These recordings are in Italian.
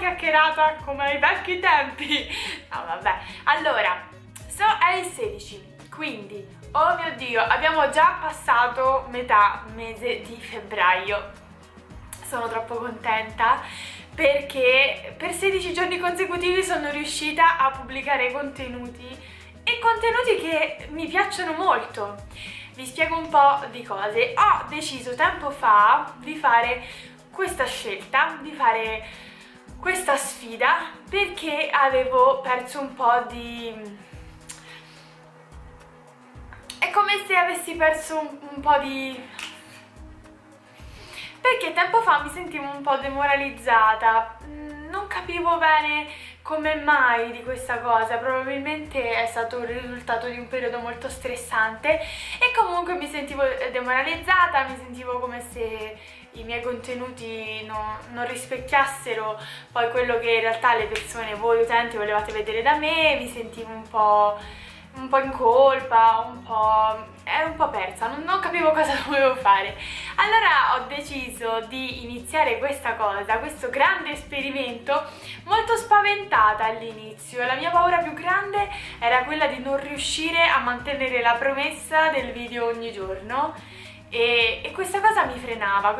chiacchierata come ai vecchi tempi. No, vabbè. Allora, è il 16, quindi, oh mio Dio, abbiamo già passato metà mese di febbraio. Sono troppo contenta perché per 16 giorni consecutivi sono riuscita a pubblicare contenuti e contenuti che mi piacciono molto. Vi spiego un po' di cose. Ho deciso tempo fa di fare questa scelta, di fare questa sfida, perché avevo perso un po' di... È come se avessi perso un po' di... Perché tempo fa mi sentivo un po' demoralizzata, non capivo bene come mai di questa cosa, probabilmente è stato il risultato di un periodo molto stressante e comunque mi sentivo demoralizzata, mi sentivo come se i miei contenuti non rispecchiassero poi quello che in realtà le persone, voi utenti, volevate vedere da me, mi sentivo un po' in colpa, ero un po' persa, non capivo cosa dovevo fare. Allora ho deciso di iniziare questa cosa, questo grande esperimento, molto spaventata all'inizio. La mia paura più grande era quella di non riuscire a mantenere la promessa del video ogni giorno e questa cosa mi frenava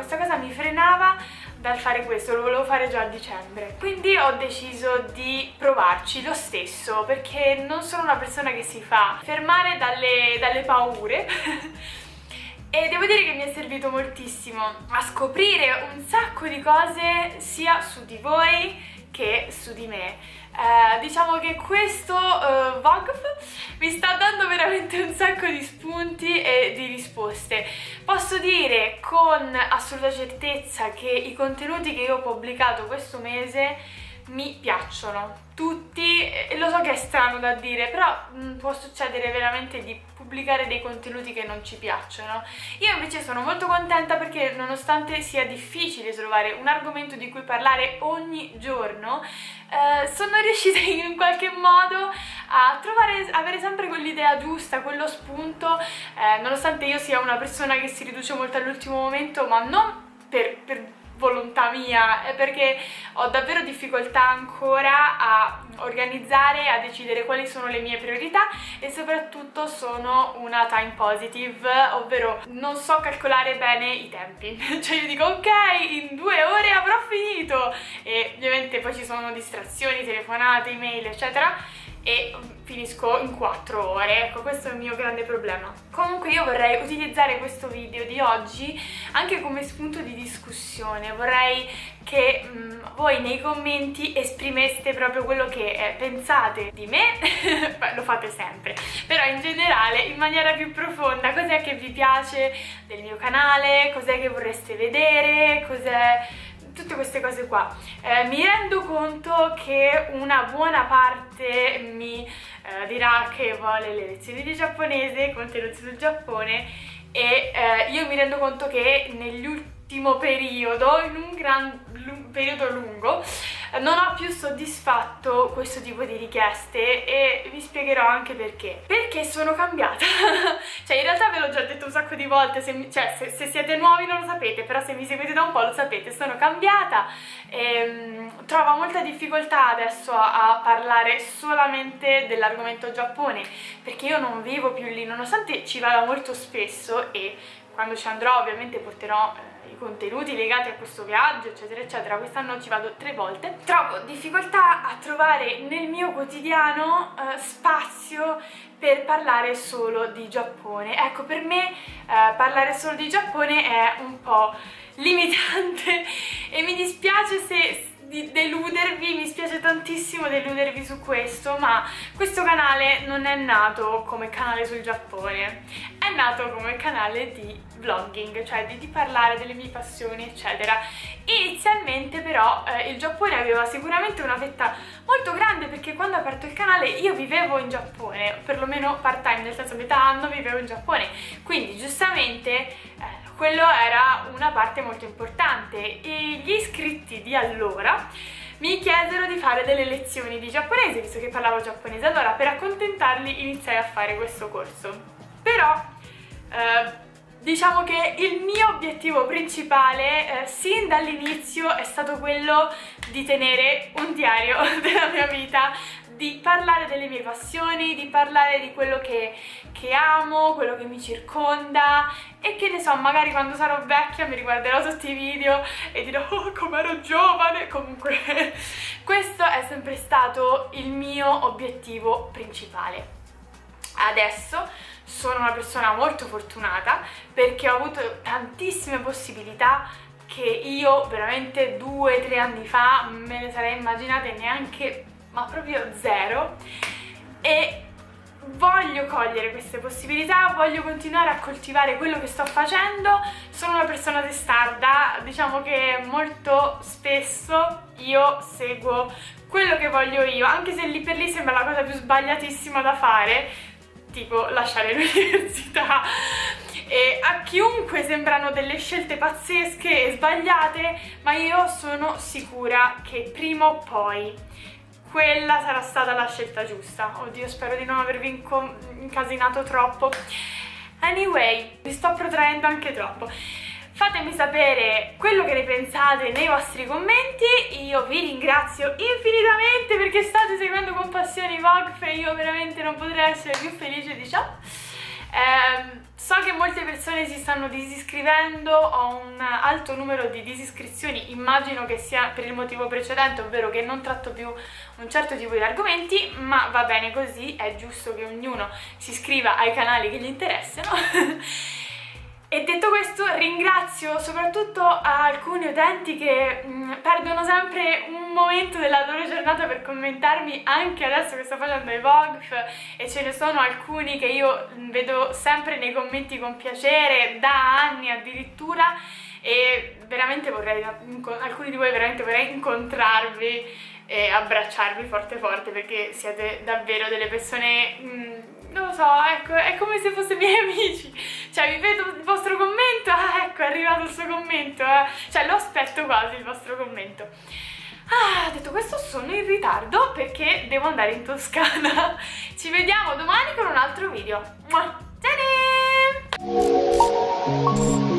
dal fare questo, lo volevo fare già a dicembre. Quindi ho deciso di provarci lo stesso, perché non sono una persona che si fa fermare dalle paure e devo dire che mi è servito moltissimo a scoprire un sacco di cose sia su di voi che su di me. Diciamo che questo VOGF mi sta dando veramente un sacco di spunti e di risposte. Posso dire con assoluta certezza che i contenuti che io ho pubblicato questo mese mi piacciono tutti, e lo so che è strano da dire, però può succedere veramente di pubblicare dei contenuti che non ci piacciono. Io invece sono molto contenta perché, nonostante sia difficile trovare un argomento di cui parlare ogni giorno, sono riuscita in qualche modo a avere sempre quell'idea giusta, quello spunto, nonostante io sia una persona che si riduce molto all'ultimo momento, ma non per volontà mia, è perché ho davvero difficoltà ancora a organizzare, a decidere quali sono le mie priorità e soprattutto sono una time positive, ovvero non so calcolare bene i tempi. Cioè io dico ok, in 2 ore avrò finito e ovviamente poi ci sono distrazioni, telefonate, email eccetera e finisco in 4 ore. Ecco, questo è il mio grande problema. Comunque io vorrei utilizzare questo video di oggi anche come spunto di discussione. Vorrei che voi nei commenti esprimeste proprio quello che pensate di me. Beh, lo fate sempre, però in generale, in maniera più profonda, cos'è che vi piace del mio canale, cos'è che vorreste vedere, tutte queste cose qua. Mi rendo conto che una buona parte mi dirà che vuole le lezioni di giapponese, contenuti sul Giappone e io mi rendo conto che nell'ultimo periodo, in un periodo lungo, non ho più soddisfatto questo tipo di richieste e vi spiegherò anche perché. Perché sono cambiata. Cioè in realtà ve l'ho già detto un sacco di volte, se siete nuovi non lo sapete, però se mi seguite da un po' lo sapete, sono cambiata e trovo molta difficoltà adesso a parlare solamente dell'argomento Giappone, perché io non vivo più lì, nonostante ci vada molto spesso e quando ci andrò ovviamente porterò i contenuti legati a questo viaggio eccetera eccetera. Quest'anno ci vado 3 volte. Trovo difficoltà a trovare nel mio quotidiano spazio per parlare solo di Giappone. Ecco, per me parlare solo di Giappone è un po' limitante e mi dispiace di deludervi, mi spiace tantissimo deludervi su questo, ma questo canale non è nato come canale sul Giappone, è nato come canale di vlogging, cioè di parlare delle mie passioni eccetera. Inizialmente però il Giappone aveva sicuramente una fetta molto grande, perché quando ho aperto il canale io vivevo in Giappone, perlomeno part time, nel senso metà anno vivevo in Giappone, quindi giustamente quello era una parte molto importante e gli iscritti di allora mi chiesero di fare delle lezioni di giapponese, visto che parlavo giapponese. Allora, per accontentarli iniziai a fare questo corso, però Diciamo che il mio obiettivo principale sin dall'inizio è stato quello di tenere un diario della mia vita, di parlare delle mie passioni, di parlare di quello che amo, quello che mi circonda, e che ne so, magari quando sarò vecchia mi riguarderò tutti i video e dirò oh com'ero giovane. Comunque questo è sempre stato il mio obiettivo principale. Adesso sono una persona molto fortunata perché ho avuto tantissime possibilità che io veramente 2-3 anni fa me le sarei immaginate neanche, ma proprio zero, e voglio cogliere queste possibilità, voglio continuare a coltivare quello che sto facendo. Sono una persona testarda, diciamo che molto spesso io seguo quello che voglio io, anche se lì per lì sembra la cosa più sbagliatissima da fare, tipo lasciare l'università, e a chiunque sembrano delle scelte pazzesche e sbagliate, ma io sono sicura che prima o poi quella sarà stata la scelta giusta. Oddio, spero di non avervi incasinato troppo. Anyway, vi sto protraendo anche troppo. Fatemi sapere quello che ne pensate nei vostri commenti. Io vi ringrazio infinitamente perché state seguendo con passione i Vogue e io veramente non potrei essere più felice di ciò. So che molte persone si stanno disiscrivendo, ho un alto numero di disiscrizioni, immagino che sia per il motivo precedente, ovvero che non tratto più un certo tipo di argomenti, ma va bene così, è giusto che ognuno si iscriva ai canali che gli interessano. E detto questo, ringrazio soprattutto alcuni utenti che perdono sempre un momento della loro giornata per commentarmi, anche adesso che sto facendo i Vogue, e ce ne sono alcuni che io vedo sempre nei commenti con piacere, da anni addirittura, e veramente vorrei, alcuni di voi veramente vorrei incontrarvi e abbracciarvi forte forte, perché siete davvero delle persone... non lo so, ecco, è come se foste miei amici. Cioè, vi vedo il vostro commento, ah, ecco, è arrivato il suo commento, cioè, lo aspetto quasi il vostro commento. Ah, detto questo, sono in ritardo perché devo andare in Toscana. Ci vediamo domani con un altro video. Ciao!